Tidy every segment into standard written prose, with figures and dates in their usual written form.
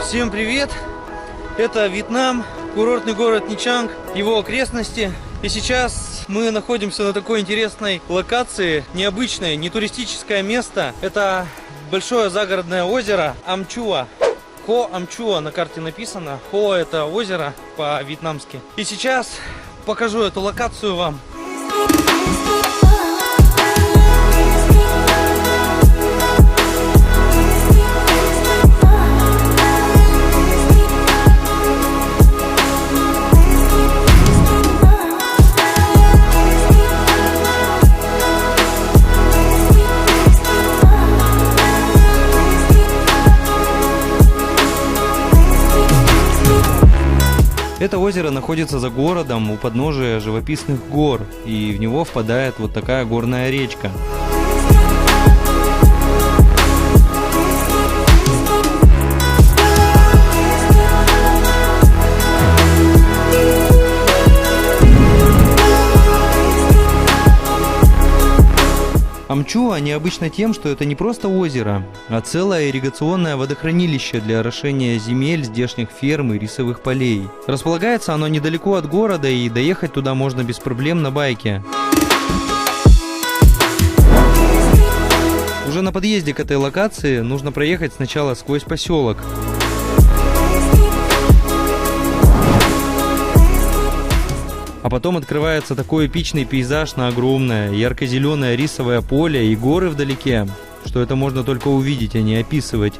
Всем привет! Это Вьетнам, курортный город Ничанг, его окрестности. И сейчас мы находимся на такой интересной локации, необычное, не туристическое место. Это большое загородное озеро Амчуа. Хо Амчуа на карте написано. Хо — это озеро по-вьетнамски. И сейчас покажу эту локацию вам. Это озеро находится за городом у подножия живописных гор, и в него впадает вот такая горная речка. Амчуа необычно тем, что это не просто озеро, а целое ирригационное водохранилище для орошения земель, здешних ферм и рисовых полей. Располагается оно недалеко от города, и доехать туда можно без проблем на байке. Уже на подъезде к этой локации нужно проехать сначала сквозь поселок. А потом открывается такой эпичный пейзаж на огромное ярко-зеленое рисовое поле и горы вдалеке, что это можно только увидеть, а не описывать.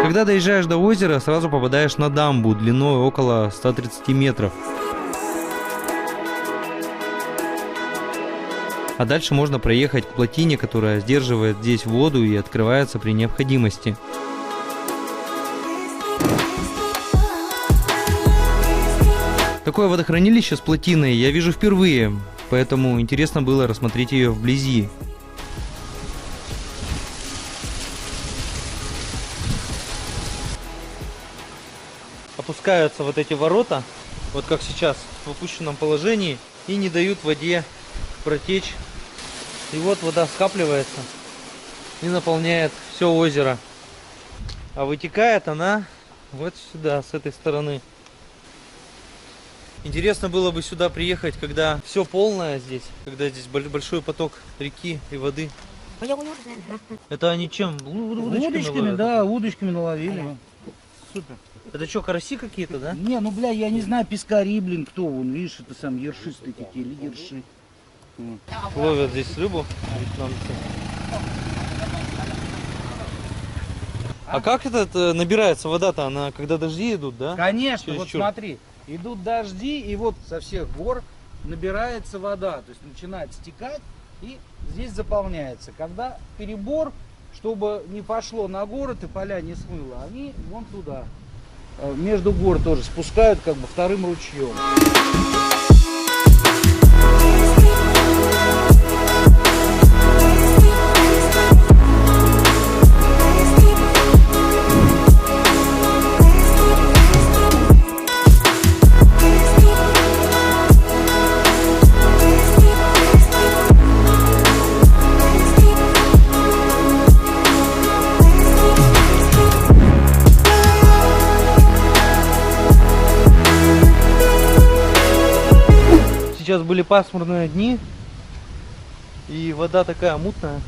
Когда доезжаешь до озера, сразу попадаешь на дамбу длиной около 130 метров. А дальше можно проехать к плотине, которая сдерживает здесь воду и открывается при необходимости. Такое водохранилище с плотиной я вижу впервые, поэтому интересно было рассмотреть ее вблизи. Опускаются вот эти ворота, вот как сейчас, в опущенном положении, и не дают воде протечь. И вот вода скапливается и наполняет все озеро. А вытекает она вот сюда, с этой стороны. Интересно было бы сюда приехать, когда все полное здесь, когда здесь большой поток реки и воды. Это они чем? Удочками, да, удочками наловили. Супер. Это что, караси какие-то, да? Не, ну, бля, я не знаю, пескари, блин, кто он, видишь, это сам ершистые такие, или ерши. Ловят здесь рыбу вьетнамцы. А как это набирается вода-то? Она когда дожди идут, да? Конечно, вот смотри, идут дожди, и вот со всех гор набирается вода, то есть начинает стекать, и здесь заполняется. Когда перебор, чтобы не пошло на город и поля не смыло, они вон туда. Между гор тоже спускают как бы вторым ручьем. сейчас были пасмурные дни, и вода такая мутная.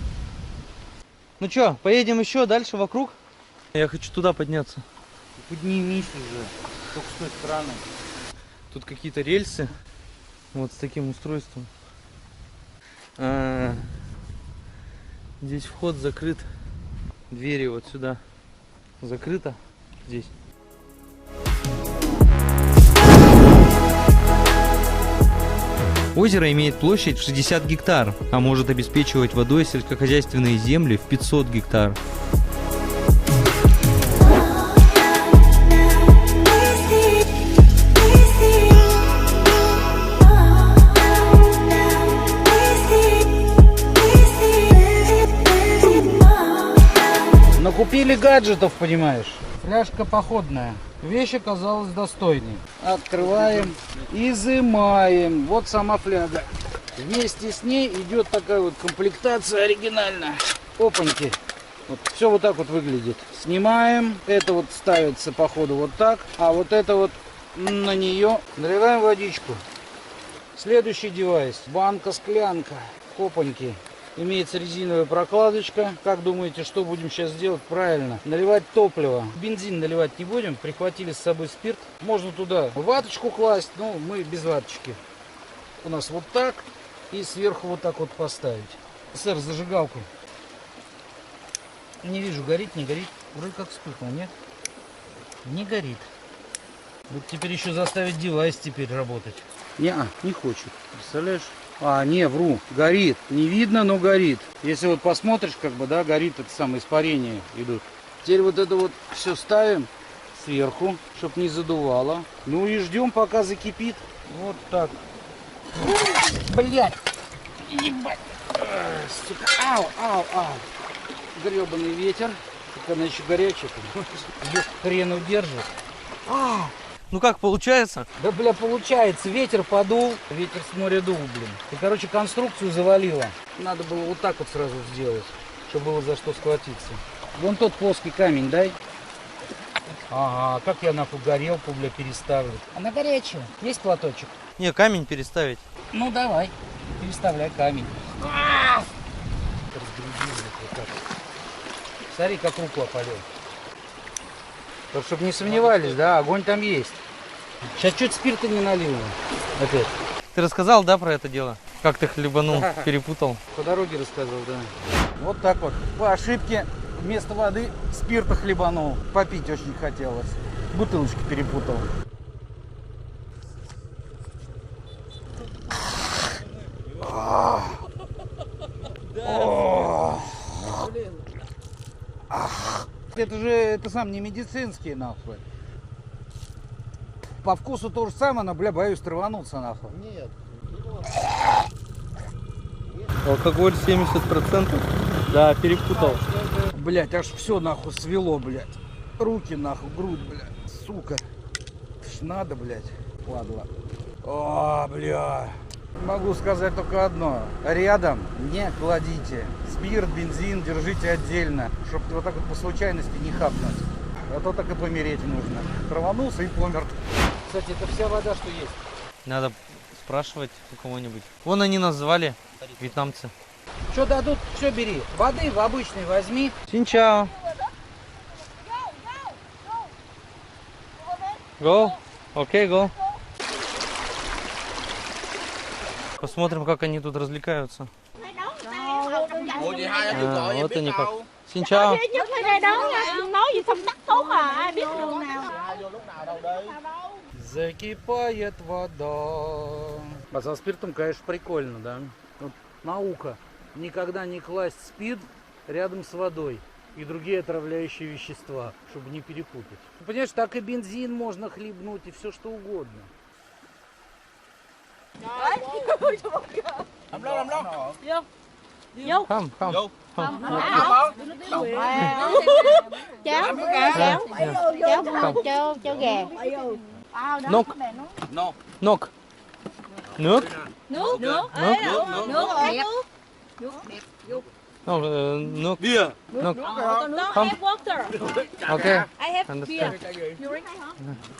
Ну что, поедем еще дальше вокруг? Я хочу туда подняться. Поднимись уже, только с той стороны. Тут какие-то рельсы, вот с таким устройством. Здесь вход закрыт, двери вот сюда закрыто здесь. Озеро имеет площадь в 60 гектар, а может обеспечивать водой сельскохозяйственные земли в 500 гектар. Накупили гаджетов, понимаешь? Фляжка походная. Вещь оказалась достойной. Открываем, изымаем. Вот сама фляга. Вместе с ней идет такая вот комплектация оригинальная. Опаньки. Вот, все вот так вот выглядит. Снимаем. Это вот ставится по ходу вот так. А вот это вот на нее наливаем водичку. Следующий девайс. Банка-склянка. Опаньки. Имеется резиновая прокладочка. Как думаете, что будем сейчас делать? Правильно. Наливать топливо. Бензин наливать не будем. Прихватили с собой спирт. Можно туда ваточку класть, но мы без ваточки. У нас вот так. И сверху вот так вот поставить. Сэр, зажигалку. Не вижу, горит, не горит. Вроде как вспыхнул, нет? Не горит. Вот теперь еще заставить девайс теперь работать. Не хочет. Представляешь? Не, вру, горит. Не видно, но горит. Если вот посмотришь, как бы, да, горит, это самое испарение идут. Теперь вот это вот все ставим сверху, чтобы не задувало. Ну и ждем, пока закипит. Вот так. Блять! Ебать! Сука! Ау! Гребаный ветер. Так она еще горячая. Хрен удержит. Ну как получается? Да, бля, получается, ветер подул, ветер с моря дул, блин. И, короче, конструкцию завалило. Надо было вот так вот сразу сделать, чтобы было за что схватиться. Вон тот плоский камень, дай. Ага, как я нахуй горелку, бля, переставлю. Она горячая. Есть платочек? Не, камень переставить. Ну, давай, переставляй камень. Разгрузил, вот так. Смотри, как руку опалил. Так, чтобы не сомневались, да, огонь там есть. Сейчас чуть спирта не налил. Опять. Ты рассказал, да, про это дело? Как ты хлебанул, перепутал? По дороге рассказал, да. Вот так вот. По ошибке вместо воды спирта хлебанул. Попить очень хотелось. Бутылочки перепутал. Это же, это сам не медицинский, нахуй. По вкусу то же самое, но, бля, боюсь травануться, нахуй. Нет. Алкоголь 70%. Да, перепутал. Блять, аж все нахуй свело, блять. Руки нахуй, грудь, блядь. Сука. Ж надо, блядь. Ладно. Бля. Могу сказать только одно. Рядом не кладите. Спирт, бензин держите отдельно, чтобы вот так вот по случайности не хапнуть. А то так и помереть нужно. Траванулся и помер. Кстати, это вся вода, что есть. Надо спрашивать у кого-нибудь. Вон они нас звали, вьетнамцы. Что дадут, все бери. Воды в обычной возьми. Синчао. Go. Окей, go. Посмотрим, как они тут развлекаются. Вот они как. Синчао. Закипает вода. А со спиртом, конечно, прикольно, да? Вот наука. Никогда не класть спирт рядом с водой и другие отравляющие вещества, чтобы не перепутать. Понимаешь, так и бензин можно хлебнуть, и все что угодно. Come. Нок. Nước. No. Beer. No. No, Come. I have water. Okay. I have Understand. beer. You drink?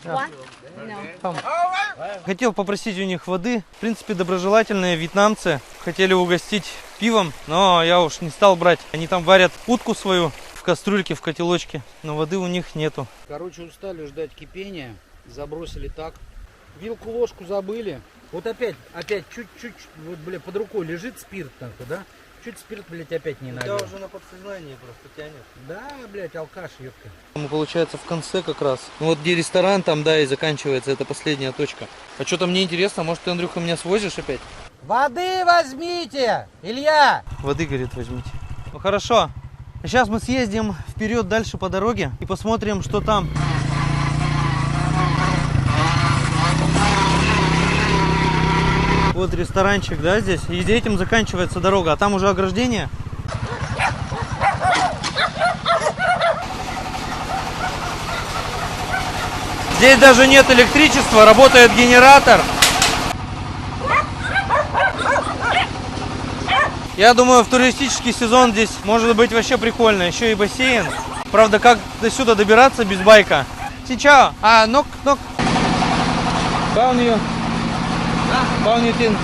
One? No. Хотел попросить у них воды. В принципе, доброжелательные вьетнамцы. Хотели угостить пивом, но я уж не стал брать. Они там варят утку свою в кастрюльке, в котелочке, но воды у них нету. Короче, устали ждать кипения. Забросили так. Вилку, ложку забыли. Вот опять чуть-чуть, вот, бля, под рукой лежит спирт нахуй, да? Чуть спирт, блядь, опять не налил. на подсознании просто тянет. Да, блядь, алкаш, ёпта. Мы, получается, в конце как раз. Ну вот где ресторан, там, да, и заканчивается, это последняя точка. А что-то мне интересно, может ты, Андрюха, меня свозишь опять? Воды возьмите, Илья! Воды, говорит, возьмите. Ну хорошо. Сейчас мы съездим вперед дальше по дороге и посмотрим, что там. Вот ресторанчик, да, здесь. И за этим заканчивается дорога, а там уже ограждение. Здесь даже нет электричества, работает генератор. Я думаю, в туристический сезон здесь может быть вообще прикольно. Еще и бассейн. Правда, как до сюда добираться без байка? Сейчас. Нок. Bao nhiêu? Bao nhiêu tiền?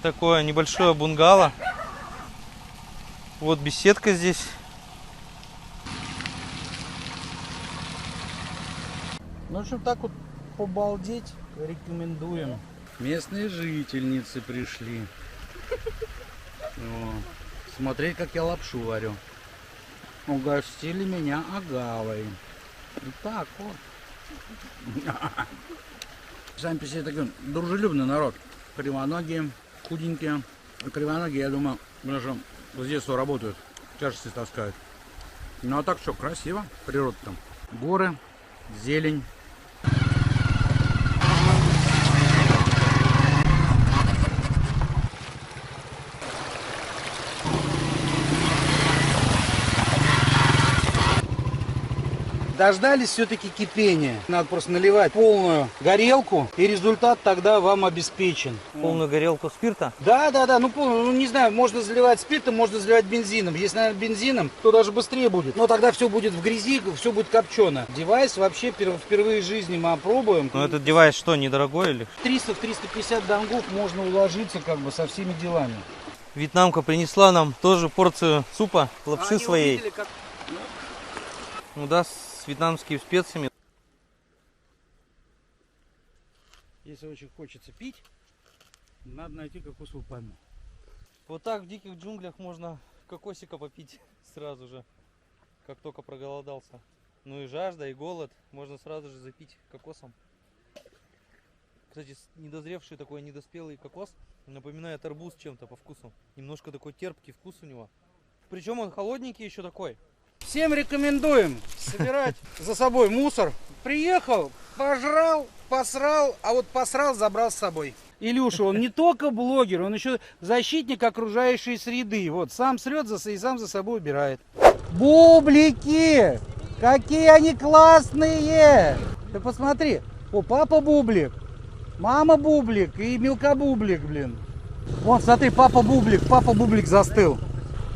Такое небольшое бунгало. Вот беседка здесь. Ну, в общем, так вот побалдеть рекомендуем. Местные жительницы пришли. О, смотреть, как я лапшу варю. Угостили меня агавой. И так вот. Сами по себе такой дружелюбный народ. Кривоногие, худенькие. Кривоногие, я думаю, потому что с детства работают, тяжести таскают. Ну а так что, красиво, природа там. Горы, зелень. Дождались все-таки кипения. Надо просто наливать полную горелку, и результат тогда вам обеспечен. Полную горелку спирта. Да. Ну, полную, ну, не знаю, можно заливать спиртом, можно заливать бензином. Если, наверное, бензином, то даже быстрее будет. Но тогда все будет в грязи, все будет копчено. Девайс вообще впервые в жизни мы опробуем. Но этот девайс что, недорогой или? 300-350 донгов можно уложиться как бы со всеми делами. Вьетнамка принесла нам тоже порцию супа, лапши своей. Увидели, как... Ну да, с вьетнамскими специями. Если очень хочется пить, надо найти кокосовую пальму. Вот так в диких джунглях можно кокосика попить сразу же, как только проголодался. Ну и жажда, и голод, можно сразу же запить кокосом. Кстати, недозревший такой недоспелый кокос напоминает арбуз чем-то по вкусу. Немножко такой терпкий вкус у него. Причем он холодненький еще такой. Всем рекомендуем собирать за собой мусор. Приехал, пожрал, посрал, а вот посрал, забрал с собой. Илюша, он не только блогер, он еще защитник окружающей среды. Вот, сам срет и сам за собой убирает. Бублики! Какие они классные! Ты посмотри, о, папа Бублик, мама Бублик и Милка Бублик, блин. Вон, смотри, папа Бублик застыл.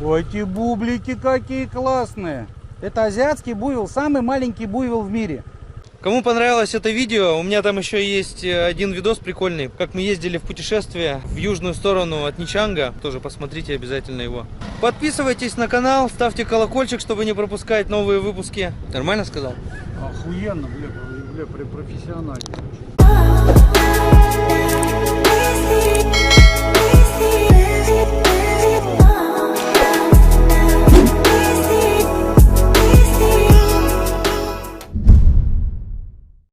Ой, эти бублики какие классные. Это азиатский буйвол, самый маленький буйвол в мире. Кому понравилось это видео, у меня там еще есть один видос прикольный, как мы ездили в путешествие в южную сторону от Ничанга. Тоже посмотрите обязательно его. Подписывайтесь на канал, ставьте колокольчик, чтобы не пропускать новые выпуски. Нормально сказал? Охуенно, бля, профессионально.